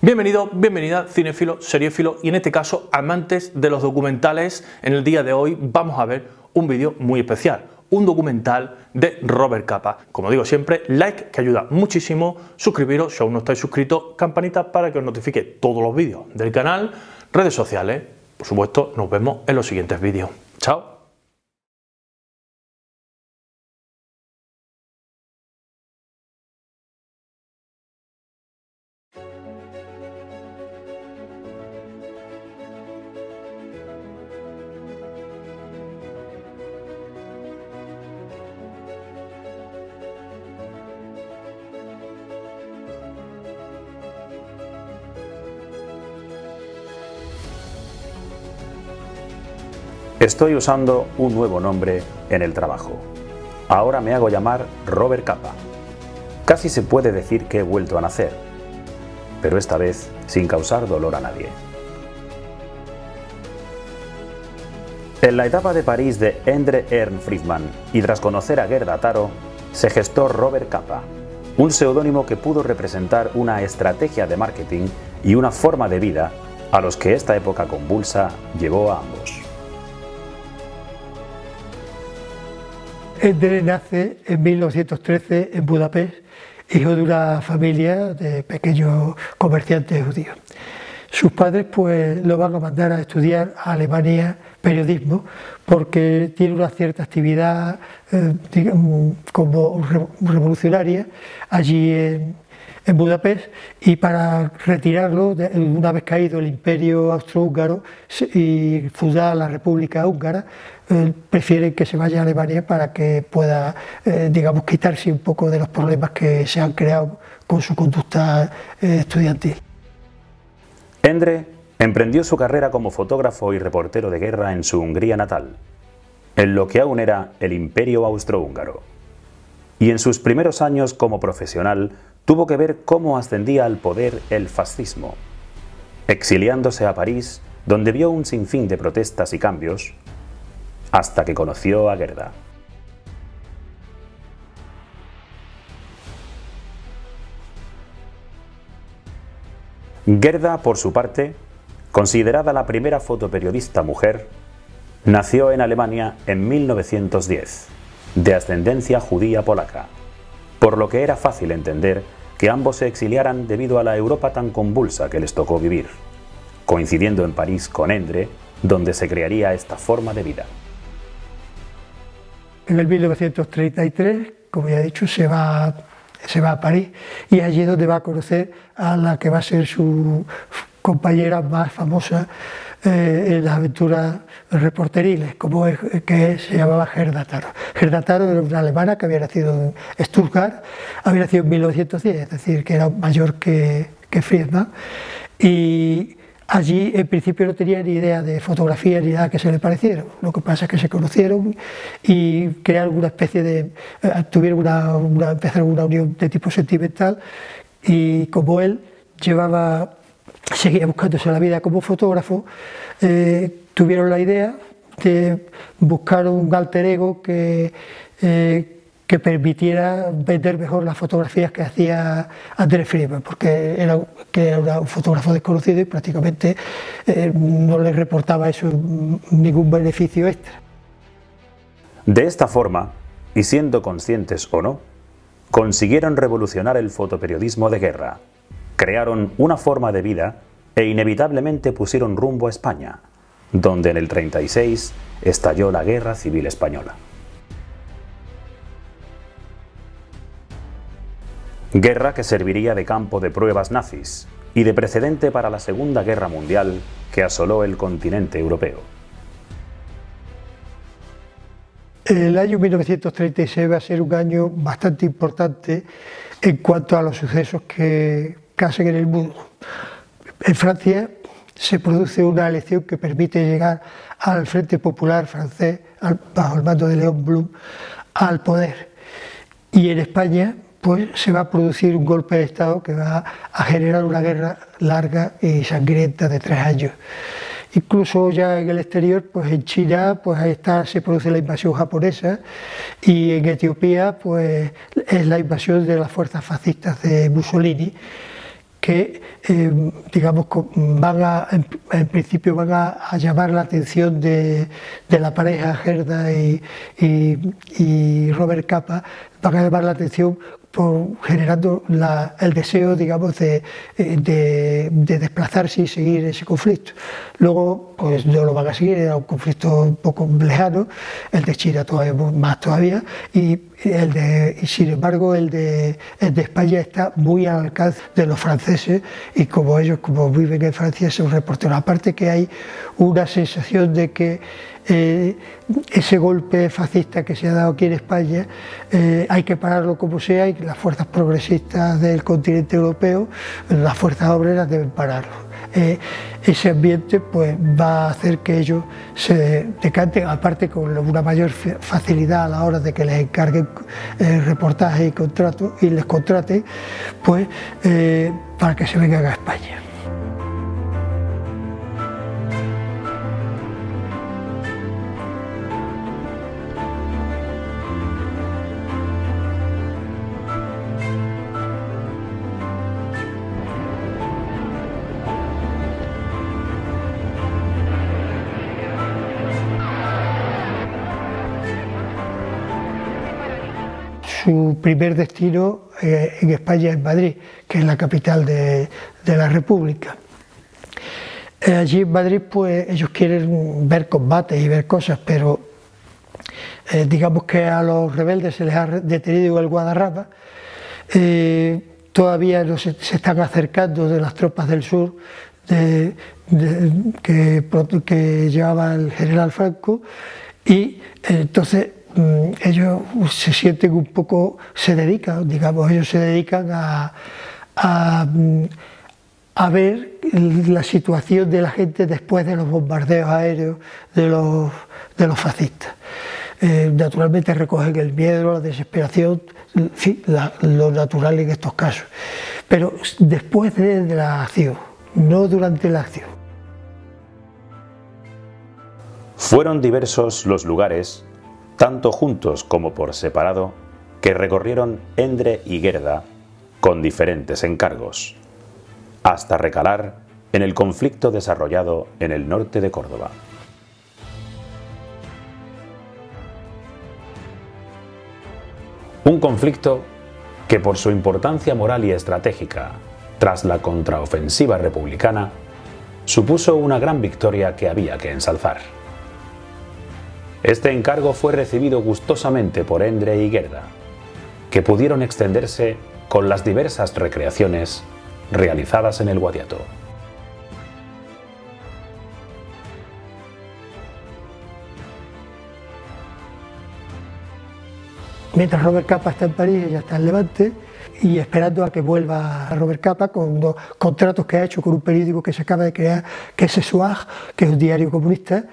Bienvenido, bienvenida, cinéfilo, seriéfilo y en este caso amantes de los documentales. En el día de hoy vamos a ver un vídeo muy especial, un documental de Robert Capa. Como digo siempre, like que ayuda muchísimo, suscribiros si aún no estáis suscritos, campanita para que os notifique todos los vídeos del canal, redes sociales. Por supuesto, nos vemos en los siguientes vídeos. Chao. Estoy usando un nuevo nombre en el trabajo. Ahora me hago llamar Robert Capa. Casi se puede decir que he vuelto a nacer, pero esta vez sin causar dolor a nadie. En la etapa de París de Endre Ernst Friedman y tras conocer a Gerda Taro, se gestó Robert Capa, un seudónimo que pudo representar una estrategia de marketing y una forma de vida a los que esta época convulsa llevó a ambos. Endre nace en 1913 en Budapest, hijo de una familia de pequeños comerciantes judíos. Sus padres pues lo van a mandar a estudiar a Alemania periodismo porque tiene una cierta actividad digamos, como revolucionaria allí en Budapest, y para retirarlo, una vez caído el imperio austrohúngaro y fundada la República Húngara, prefieren que se vaya a Alemania para que pueda, digamos, quitarse un poco de los problemas que se han creado con su conducta estudiantil. Endre emprendió su carrera como fotógrafo y reportero de guerra en su Hungría natal, en lo que aún era el imperio austrohúngaro. Y en sus primeros años como profesional tuvo que ver cómo ascendía al poder el fascismo, exiliándose a París, donde vio un sinfín de protestas y cambios, hasta que conoció a Gerda. Gerda, por su parte, considerada la primera fotoperiodista mujer, nació en Alemania en 1910, de ascendencia judía polaca, por lo que era fácil entender que ambos se exiliaran debido a la Europa tan convulsa que les tocó vivir, coincidiendo en París con Endre, donde se crearía esta forma de vida. En el 1933, como ya he dicho, se va a París y allí es donde va a conocer a la que va a ser su compañera más famosa en las aventuras reporteriles, se llamaba Gerda Taro. Gerda Taro era una alemana que había nacido en Stuttgart, había nacido en 1910, es decir, que era mayor que Friedman, y allí en principio no tenía ni idea de fotografía ni nada que se le pareciera. Lo que pasa es que se conocieron y crearon una especie de... empezaron una unión de tipo sentimental, y como él seguía buscándose la vida como fotógrafo, tuvieron la idea de buscar un alter ego que permitiera vender mejor las fotografías que hacía André Friedman, porque era un fotógrafo desconocido y prácticamente no le reportaba eso ningún beneficio extra. De esta forma, y siendo conscientes o no, consiguieron revolucionar el fotoperiodismo de guerra, crearon una forma de vida e inevitablemente pusieron rumbo a España, donde en el 36 estalló la Guerra Civil Española. Guerra que serviría de campo de pruebas nazis y de precedente para la Segunda Guerra Mundial que asoló el continente europeo. El año 1936 va a ser un año bastante importante en cuanto a los sucesos que hacen en el mundo. En Francia se produce una elección que permite llegar al Frente Popular francés, bajo el mando de Léon Blum, al poder. Y en España pues se va a producir un golpe de Estado que va a generar una guerra larga y sangrienta de 3 años. Incluso ya en el exterior, pues en China, pues ahí se produce la invasión japonesa, y en Etiopía, pues es la invasión de las fuerzas fascistas de Mussolini, que digamos, en principio van a llamar la atención de la pareja Gerda y Robert Capa, van a llamar la atención generando el deseo, digamos, de desplazarse y seguir ese conflicto. Luego, pues no lo van a seguir, era un conflicto un poco lejano, el de China más todavía, y sin embargo el de España está muy al alcance de los franceses, y como ellos, como viven en Francia, son reporteros. Aparte que hay una sensación de que ese golpe fascista que se ha dado aquí en España hay que pararlo como sea, y que las fuerzas progresistas del continente europeo, las fuerzas obreras, deben pararlo. Ese ambiente pues va a hacer que ellos se decanten, aparte con una mayor facilidad a la hora de que les encarguen reportajes y les contraten, pues para que se vengan a España. Su primer destino en España es Madrid, que es la capital de la República. Allí en Madrid pues ellos quieren ver combates y ver cosas, pero digamos que a los rebeldes se les ha detenido en el Guadarrama. Todavía no se están acercando de las tropas del sur que llevaba el general Franco, y entonces ellos se sienten un poco, ellos se dedican a ver la situación de la gente después de los bombardeos aéreos de los fascistas. Naturalmente recogen el miedo, la desesperación, en fin, lo natural en estos casos, pero después de la acción, no durante la acción. Fueron diversos los lugares, tanto juntos como por separado, que recorrieron Endre y Gerda con diferentes encargos, hasta recalar en el conflicto desarrollado en el norte de Córdoba. Un conflicto que, por su importancia moral y estratégica tras la contraofensiva republicana, supuso una gran victoria que había que ensalzar. Este encargo fue recibido gustosamente por Endre y Gerda, que pudieron extenderse con las diversas recreaciones realizadas en el Guadiato. Mientras Robert Capa está en París, ella está en Levante, y esperando a que vuelva Robert Capa con dos contratos que ha hecho con un periódico que se acaba de crear, que es Soir, que es un diario comunista,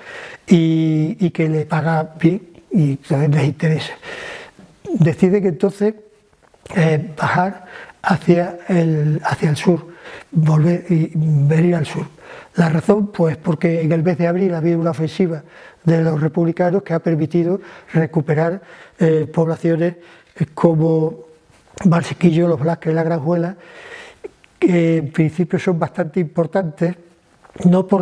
y que le paga bien y también les interesa. Decide que entonces bajar hacia el sur, venir al sur. La razón, pues porque en el mes de abril ha habido una ofensiva de los republicanos que ha permitido recuperar poblaciones como Barsequillo, Los Blasques, La Granjuela, que en principio son bastante importantes, no por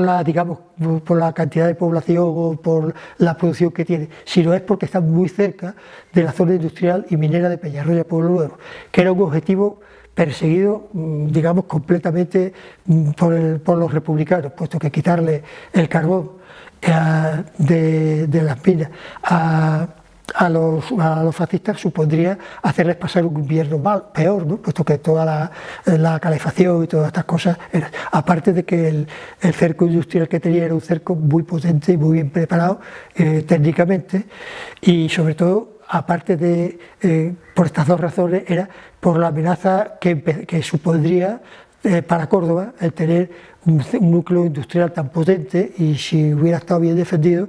por la cantidad de población o por la producción que tiene, sino es porque están muy cerca de la zona industrial y minera de Peñarroya, Pueblo Nuevo, que era un objetivo perseguido, digamos, completamente por los republicanos, puesto que quitarle el carbón de las minas a los fascistas supondría hacerles pasar un invierno peor, ¿no? Puesto que toda la calefacción y todas estas cosas, aparte de que el cerco industrial que tenía era un cerco muy potente y muy bien preparado técnicamente, y sobre todo, aparte de, por estas dos razones, era por la amenaza que supondría para Córdoba el tener un núcleo industrial tan potente, y si hubiera estado bien defendido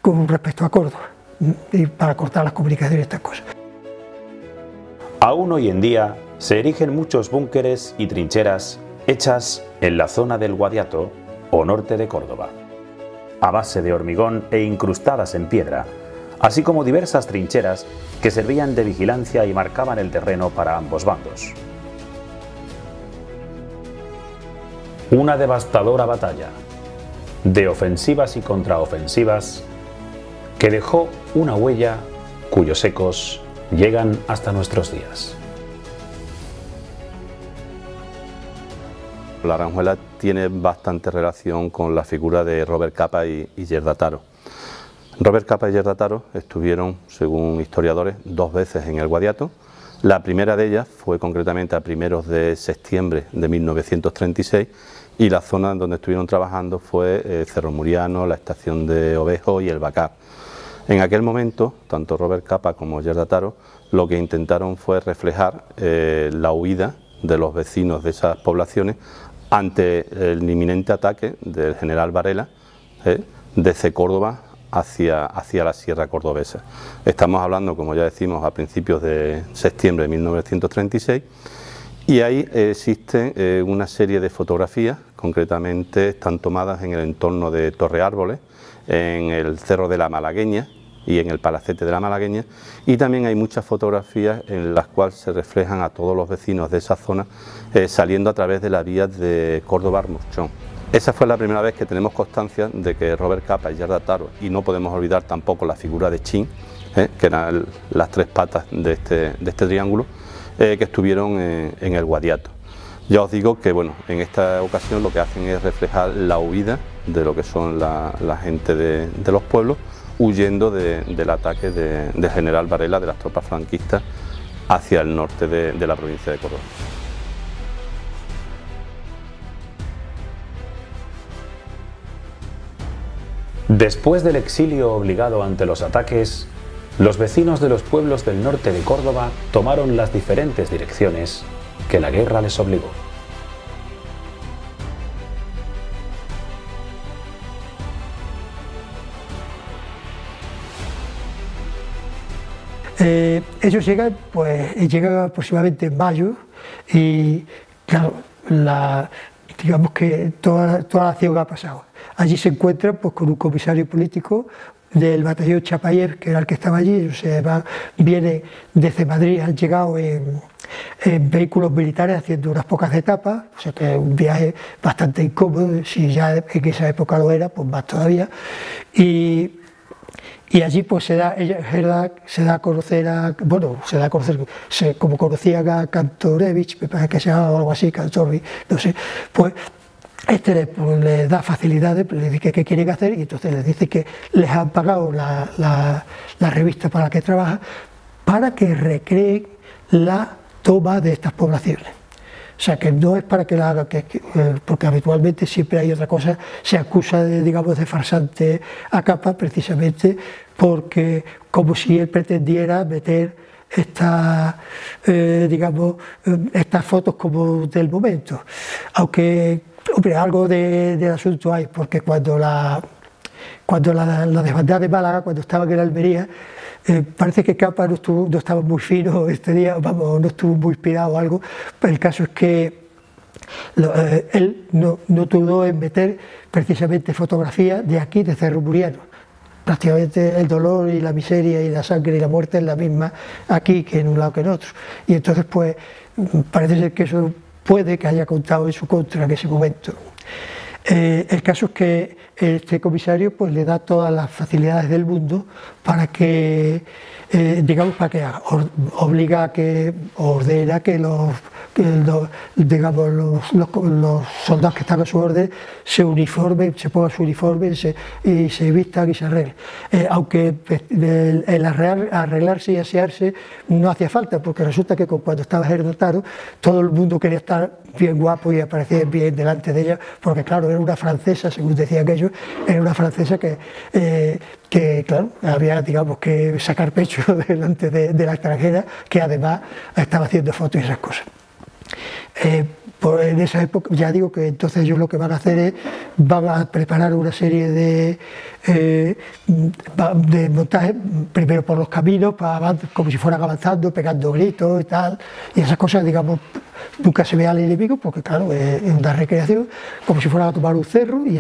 con respecto a Córdoba, y para cortar las comunicaciones y estas cosas. Aún hoy en día se erigen muchos búnkeres y trincheras hechas en la zona del Guadiato o norte de Córdoba, a base de hormigón e incrustadas en piedra, así como diversas trincheras que servían de vigilancia y marcaban el terreno para ambos bandos. Una devastadora batalla, de ofensivas y contraofensivas, que dejó una huella cuyos ecos llegan hasta nuestros días. La Aranjuela tiene bastante relación con la figura de Robert Capa y Yerda Taro. Robert Capa y Yerda Taro estuvieron, según historiadores, 2 veces en el Guadiato. La primera de ellas fue concretamente a primeros de septiembre de 1936 y la zona en donde estuvieron trabajando fue Cerro Muriano, la estación de Ovejo y el Bacar. En aquel momento, tanto Robert Capa como Yerda Taro lo que intentaron fue reflejar la huida de los vecinos de esas poblaciones ante el inminente ataque del general Varela desde Córdoba hacia la Sierra Cordobesa. Estamos hablando, como ya decimos, a principios de septiembre de 1936 y ahí existe una serie de fotografías, concretamente están tomadas en el entorno de Torre Árboles, en el Cerro de la Malagueña y en el Palacete de la Malagueña, y también hay muchas fotografías en las cuales se reflejan a todos los vecinos de esa zona saliendo a través de la vía de Córdoba-Armurchón. Esa fue la primera vez que tenemos constancia de que Robert Capa y Yerda Taro, y no podemos olvidar tampoco la figura de Chin, que eran las 3 patas de este triángulo, que estuvieron en el Guadiato. Ya os digo que bueno, en esta ocasión lo que hacen es reflejar la huida de lo que son la gente de los pueblos, huyendo del ataque del general Varela, de las tropas franquistas, hacia el norte de la provincia de Córdoba. Después del exilio obligado ante los ataques, los vecinos de los pueblos del norte de Córdoba tomaron las diferentes direcciones que la guerra les obligó. Ellos llegan aproximadamente en mayo y claro, digamos que toda la acción ha pasado. Allí se encuentran pues, con un comisario político del batallón Chapayev, que era el que estaba allí. Viene desde Madrid, han llegado en vehículos militares haciendo unas pocas etapas, o sea que es un viaje bastante incómodo, si ya en esa época lo era, pues más todavía. Y allí pues se da a conocer, como conocían a Kantorevich, me parece que se llama algo así, Kantorvi, no sé, pues les da facilidades, les dice qué quieren hacer y entonces les dice que les han pagado la revista para la que trabaja para que recreen la toma de estas poblaciones. O sea, que no es para que la haga, porque habitualmente siempre hay otra cosa, se acusa de farsante a Capa precisamente porque como si él pretendiera meter estas fotos como del momento. Aunque, hombre, algo del asunto hay, porque cuando la desbandada de Málaga, cuando estaban en Almería, parece que Capa no estaba muy fino este día, vamos, no estuvo muy inspirado o algo, pero el caso es que él no dudó en meter precisamente fotografías de aquí, de Cerro Muriano. Prácticamente el dolor y la miseria y la sangre y la muerte es la misma aquí que en un lado que en otro. Y entonces pues parece ser que eso puede que haya contado en su contra en ese momento. El caso es que este comisario pues le da todas las facilidades del mundo para que, obliga a que, ordena que los soldados que están a su orden se uniformen, se pongan su uniforme y se vistan y se arreglen. Aunque el arreglarse y asearse no hacía falta, porque resulta que cuando estaba Yerda Taro todo el mundo quería estar bien guapo y aparecer bien delante de ella, porque claro, era una francesa, según decían ellos, era una francesa que claro, había que sacar pecho delante de la extranjera, que además estaba haciendo fotos y esas cosas. En esa época, ya digo que entonces ellos lo que van a hacer es, van a preparar una serie de montajes, primero por los caminos, como si fueran avanzando, pegando gritos y tal, y esas cosas, nunca se ve al enemigo, porque claro, es una recreación, como si fueran a tomar un cerro, y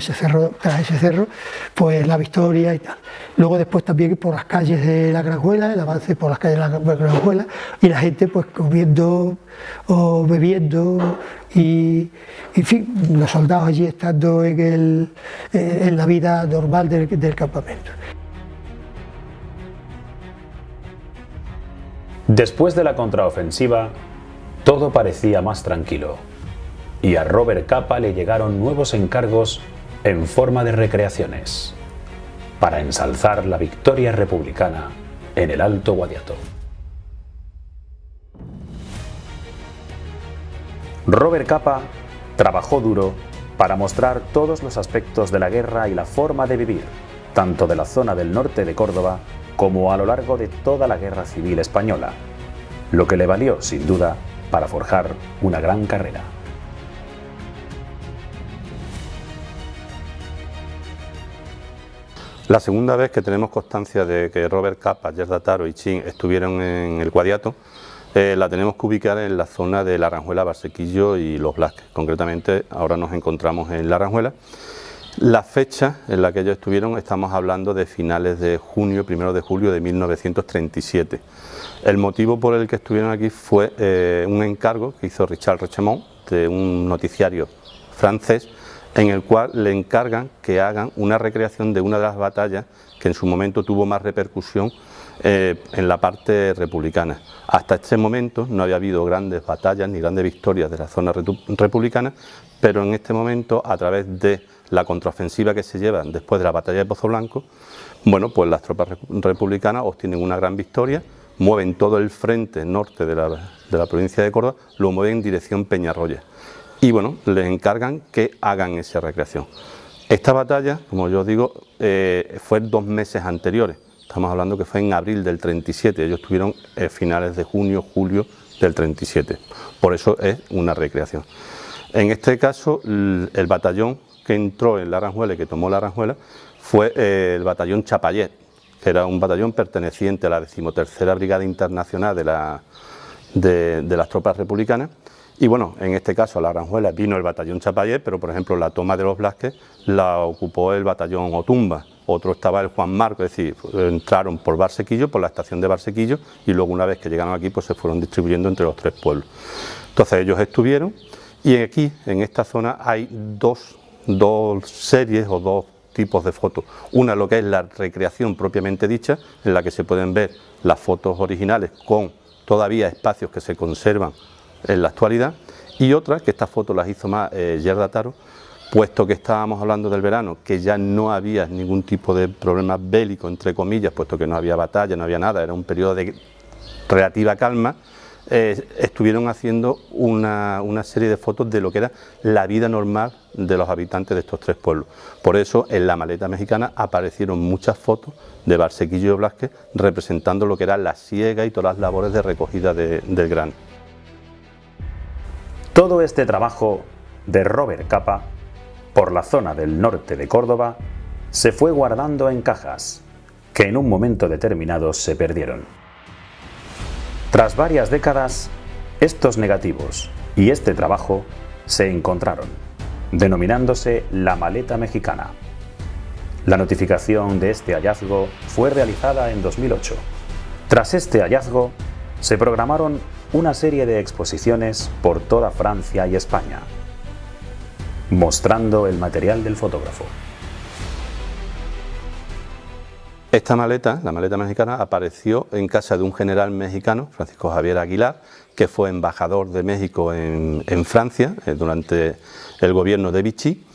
tras ese cerro, pues la victoria y tal. Luego después también por las calles de la Granjuela, el avance por las calles de la Granjuela, y la gente pues comiendo o bebiendo y en fin, los soldados allí estando en la vida normal del campamento. Después de la contraofensiva, todo parecía más tranquilo, y a Robert Capa le llegaron nuevos encargos en forma de recreaciones, para ensalzar la victoria republicana en el Alto Guadiato. Robert Capa trabajó duro para mostrar todos los aspectos de la guerra y la forma de vivir, tanto de la zona del norte de Córdoba como a lo largo de toda la Guerra Civil Española, lo que le valió, sin duda, para forjar una gran carrera. La segunda vez que tenemos constancia de que Robert Capa, Yerda Taro y Chin estuvieron en el Guadiato, la tenemos que ubicar en la zona de La Aranjuela, Barsequillo y Los Blasques. Concretamente, ahora nos encontramos en La Aranjuela. La fecha en la que ellos estuvieron, estamos hablando de finales de junio, 1 de julio de 1937. El motivo por el que estuvieron aquí fue un encargo que hizo Richard Richemont, de un noticiario francés, en el cual le encargan que hagan una recreación de una de las batallas que en su momento tuvo más repercusión en la parte republicana. Hasta este momento no había habido grandes batallas ni grandes victorias de la zona republicana, pero en este momento, a través de la contraofensiva que se lleva después de la batalla de Pozo Blanco, bueno, pues las tropas republicanas obtienen una gran victoria, mueven todo el frente norte de la provincia de Córdoba, lo mueven en dirección Peñarroya. Y bueno, les encargan que hagan esa recreación. Esta batalla, como yo digo, fue 2 meses anteriores. Estamos hablando que fue en abril del 37. Ellos estuvieron finales de junio, julio del 37. Por eso es una recreación. En este caso, el batallón que entró en La Aranjuela y que tomó La Aranjuela fue el batallón Chapayet, que era un batallón perteneciente a la 13ª Brigada Internacional de las tropas republicanas. Y bueno, en este caso a La Aranjuela vino el batallón Chapayet, pero por ejemplo la toma de Los Blasques la ocupó el batallón Otumba, otro estaba el Juan Marco, es decir, entraron por Barsequillo, por la estación de Barsequillo, y luego una vez que llegaron aquí pues se fueron distribuyendo entre los 3 pueblos. Entonces ellos estuvieron, y aquí en esta zona hay dos series o 2 tipos de fotos. Una, lo que es la recreación propiamente dicha, en la que se pueden ver las fotos originales con todavía espacios que se conservan en la actualidad, y otra, que estas fotos las hizo más Yerda Taro, puesto que estábamos hablando del verano, que ya no había ningún tipo de problema bélico, entre comillas, puesto que no había batalla, no había nada, era un periodo de relativa calma. Estuvieron haciendo una serie de fotos de lo que era la vida normal de los habitantes de estos 3 pueblos. Por eso en la maleta mexicana aparecieron muchas fotos de Barsequillo y Blasques representando lo que era la siega y todas las labores de recogida del grano. Todo este trabajo de Robert Capa por la zona del norte de Córdoba se fue guardando en cajas, que en un momento determinado se perdieron. Tras varias décadas, estos negativos y este trabajo se encontraron, denominándose la maleta mexicana. La notificación de este hallazgo fue realizada en 2008. Tras este hallazgo, se programaron una serie de exposiciones por toda Francia y España, mostrando el material del fotógrafo. Esta maleta, la maleta mexicana, apareció en casa de un general mexicano, Francisco Javier Aguilar, que fue embajador de México en Francia durante el gobierno de Vichy,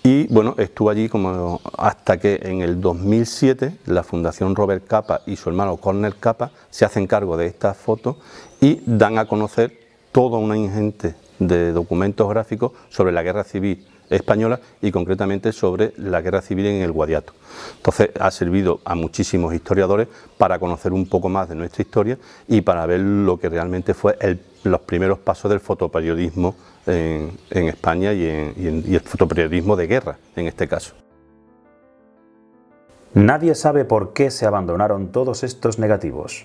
y bueno, estuvo allí como hasta que en el 2007 la Fundación Robert Capa y su hermano Cornel Capa se hacen cargo de estas fotos y dan a conocer toda una ingente de documentos gráficos sobre la Guerra Civil Española y concretamente sobre la Guerra Civil en el Guadiato. Entonces ha servido a muchísimos historiadores para conocer un poco más de nuestra historia y para ver lo que realmente fue los primeros pasos del fotoperiodismo en España y el fotoperiodismo de guerra en este caso. Nadie sabe por qué se abandonaron todos estos negativos.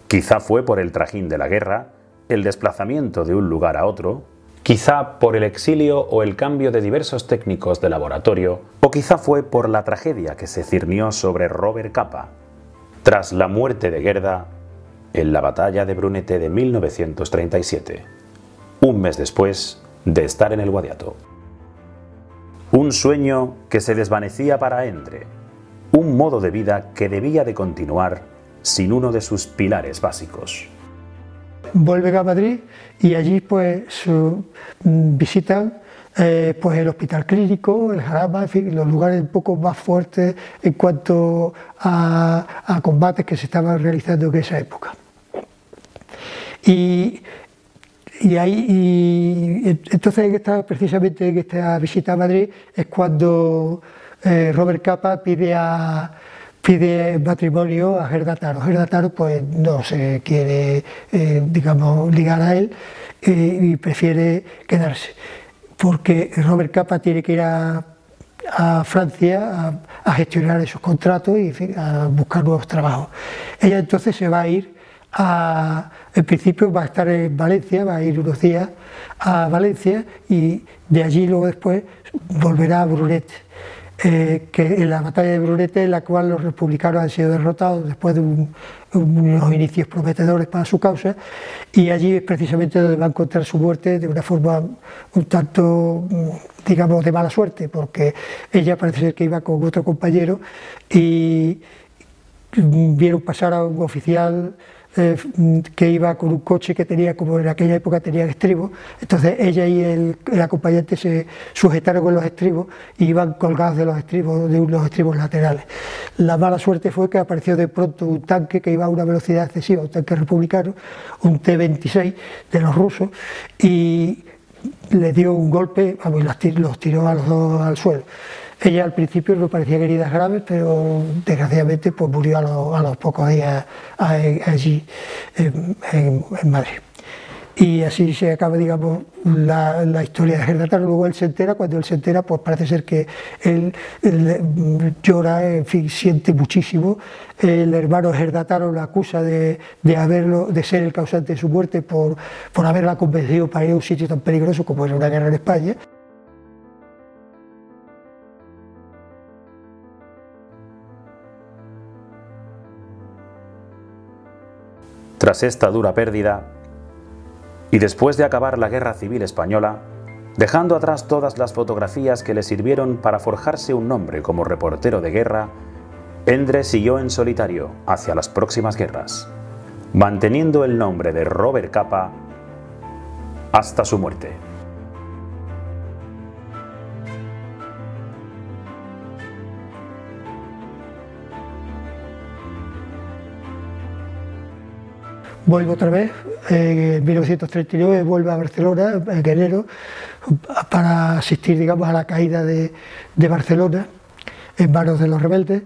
Quizá fue por el trajín de la guerra, el desplazamiento de un lugar a otro, quizá por el exilio o el cambio de diversos técnicos de laboratorio, o quizá fue por la tragedia que se cirnió sobre Robert Capa, tras la muerte de Gerda en la batalla de Brunete de 1937. un mes después de estar en el Guadiato. Un sueño que se desvanecía para Endre, un modo de vida que debía de continuar sin uno de sus pilares básicos. Vuelven a Madrid y allí pues visitan pues el hospital clínico, el Jarama, en fin, los lugares un poco más fuertes en cuanto a combates que se estaban realizando en esa época. Entonces precisamente en esta visita a Madrid es cuando Robert Capa pide matrimonio a Gerda Taro. Gerda Taro pues no se quiere digamos ligar a él y prefiere quedarse, porque Robert Capa tiene que ir a Francia a gestionar esos contratos y en fin, a buscar nuevos trabajos. Ella entonces se va a ir en principio va a estar en Valencia, va a ir unos días a Valencia y de allí luego después volverá a Brunete, que en la batalla de Brunete, en la cual los republicanos han sido derrotados después de unos inicios prometedores para su causa, y allí es precisamente donde va a encontrar su muerte de una forma un tanto, digamos, de mala suerte, porque ella parece ser que iba con otro compañero y vieron pasar a un oficial que iba con un coche que tenía, como en aquella época tenían estribos, entonces ella y el acompañante se sujetaron con los estribos y iban colgados de los estribos laterales. La mala suerte fue que apareció de pronto un tanque que iba a una velocidad excesiva, un tanque republicano, un T-26 de los rusos, y le dio un golpe, y los tiró a los dos al suelo. Ella al principio no parecía heridas graves, pero desgraciadamente pues murió a los pocos días allí en Madrid. Y así se acaba, digamos, la historia de Gerda Taro. Luego él se entera, cuando él se entera, pues parece ser que él llora, en fin, siente muchísimo. El hermano Gerda Taro lo acusa de ser el causante de su muerte por haberla convencido para ir a un sitio tan peligroso como era una guerra en España. Tras esta dura pérdida, y después de acabar la Guerra Civil Española, dejando atrás todas las fotografías que le sirvieron para forjarse un nombre como reportero de guerra, Endre siguió en solitario hacia las próximas guerras, manteniendo el nombre de Robert Capa hasta su muerte. Vuelve otra vez, en 1939 vuelve a Barcelona, en enero, para asistir, digamos, a la caída de Barcelona en manos de los rebeldes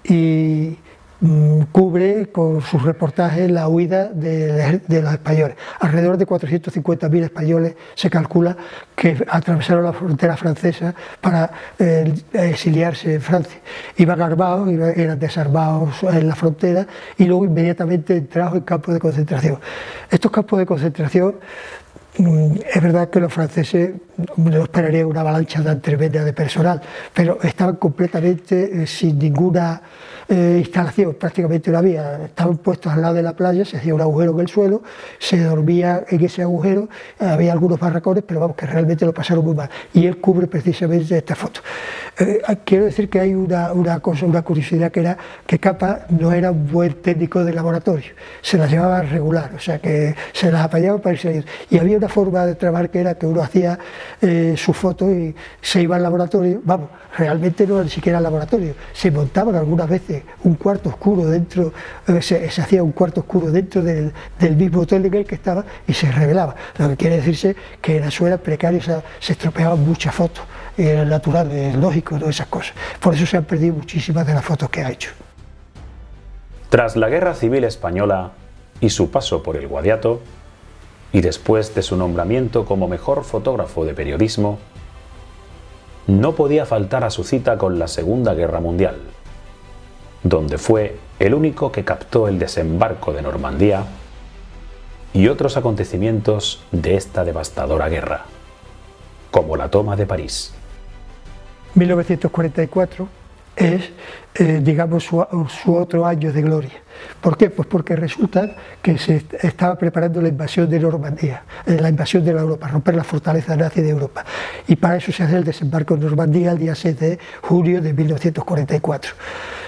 y cubre con sus reportajes la huida de los españoles. Alrededor de 450.000 españoles se calcula que atravesaron la frontera francesa para exiliarse en Francia. Iban armados, eran desarmados en la frontera y luego inmediatamente entrados en campos de concentración. Estos campos de concentración, es verdad que los franceses no esperarían una avalancha tan tremenda de personal, pero estaban completamente sin ninguna instalación, prácticamente no había, estaban puestos al lado de la playa, se hacía un agujero en el suelo, se dormía en ese agujero, había algunos barracones, pero vamos, que realmente lo pasaron muy mal, y él cubre precisamente esta foto. Quiero decir que hay una curiosidad, que era que Capa no era un buen técnico de laboratorio, se las llevaba regular, o sea que se las apañaba para irse a ir, y había una forma de trabajar que era que uno hacía su foto y se iba al laboratorio, vamos, realmente no era ni siquiera al laboratorio, se montaban algunas veces un cuarto oscuro dentro, se hacía un cuarto oscuro dentro del mismo hotel en el que estaba y se revelaba, lo que quiere decirse que en eso era precario, o sea, se estropeaban muchas fotos, era natural, es lógico, ¿no? Esas cosas, por eso se han perdido muchísimas de las fotos que ha hecho. Tras la Guerra Civil Española y su paso por el Guadiato, y después de su nombramiento como mejor fotógrafo de periodismo, no podía faltar a su cita con la Segunda Guerra Mundial, donde fue el único que captó el desembarco de Normandía y otros acontecimientos de esta devastadora guerra, como la toma de París. 1944, es, digamos, su otro año de gloria. ¿Por qué? Pues porque resulta que se estaba preparando la invasión de Normandía, la invasión de la Europa, romper la fortaleza nazi de Europa. Y para eso se hace el desembarco en Normandía el día 6 de junio de 1944.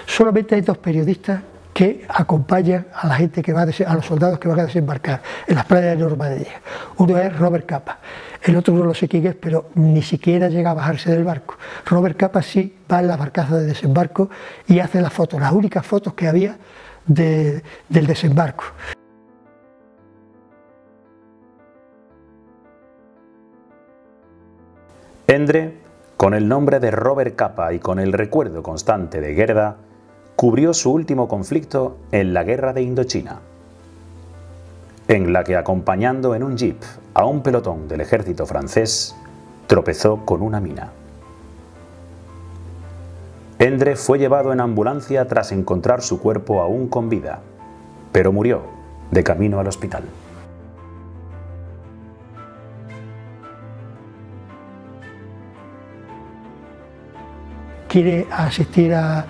Solamente hay dos periodistas que acompañan a la gente que va a los soldados que van a desembarcar en las playas de Normandía. Uno es Robert Capa, el otro no lo sé quién es, pero ni siquiera llega a bajarse del barco. Robert Capa sí va en la barcaza de desembarco y hace las fotos, las únicas fotos que había del desembarco. Endre, con el nombre de Robert Capa y con el recuerdo constante de Gerda, cubrió su último conflicto en la Guerra de Indochina, en la que, acompañando en un jeep a un pelotón del ejército francés, tropezó con una mina. Endre fue llevado en ambulancia tras encontrar su cuerpo aún con vida, pero murió de camino al hospital. Quiere asistir a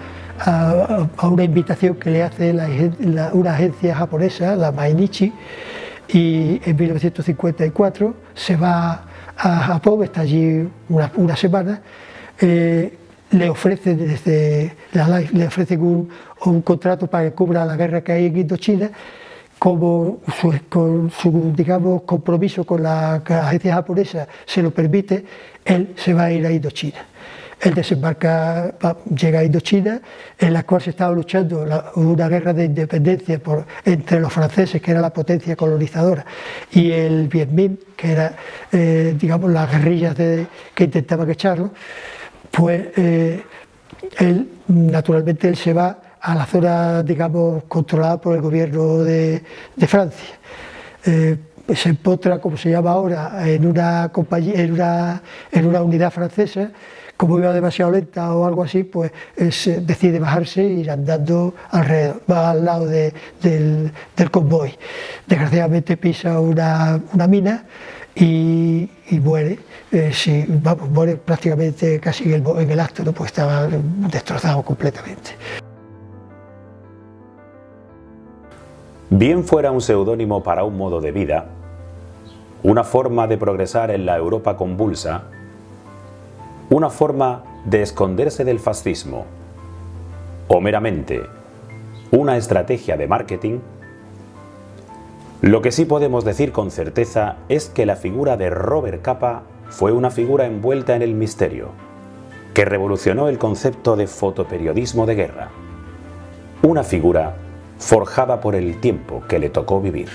una invitación que le hace una agencia japonesa, la Mainichi, y en 1954 se va a Japón, está allí una semana. Le ofrecen le ofrecen un contrato para que cubra la guerra que hay en Indochina, con su digamos, compromiso con la agencia japonesa se lo permite, él se va a ir a Indochina. Él desembarca, llega a Indochina, en la cual se estaba luchando una guerra de independencia entre los franceses, que era la potencia colonizadora, y el Viet Minh, que era, digamos, las guerrillas que intentaban echarlo. Pues él, naturalmente, él se va a la zona, digamos, controlada por el gobierno de Francia. Se empotra, como se llama ahora, en una unidad francesa. Como iba demasiado lenta o algo así, pues decide bajarse e ir andando alrededor, va al lado del convoy. Desgraciadamente pisa una mina y muere. Muere prácticamente casi en el acto, ¿no? Pues estaba destrozado completamente. Bien fuera un seudónimo para un modo de vida, una forma de progresar en la Europa convulsa, una forma de esconderse del fascismo, o meramente una estrategia de marketing, lo que sí podemos decir con certeza es que la figura de Robert Capa fue una figura envuelta en el misterio, que revolucionó el concepto de fotoperiodismo de guerra, una figura forjada por el tiempo que le tocó vivir.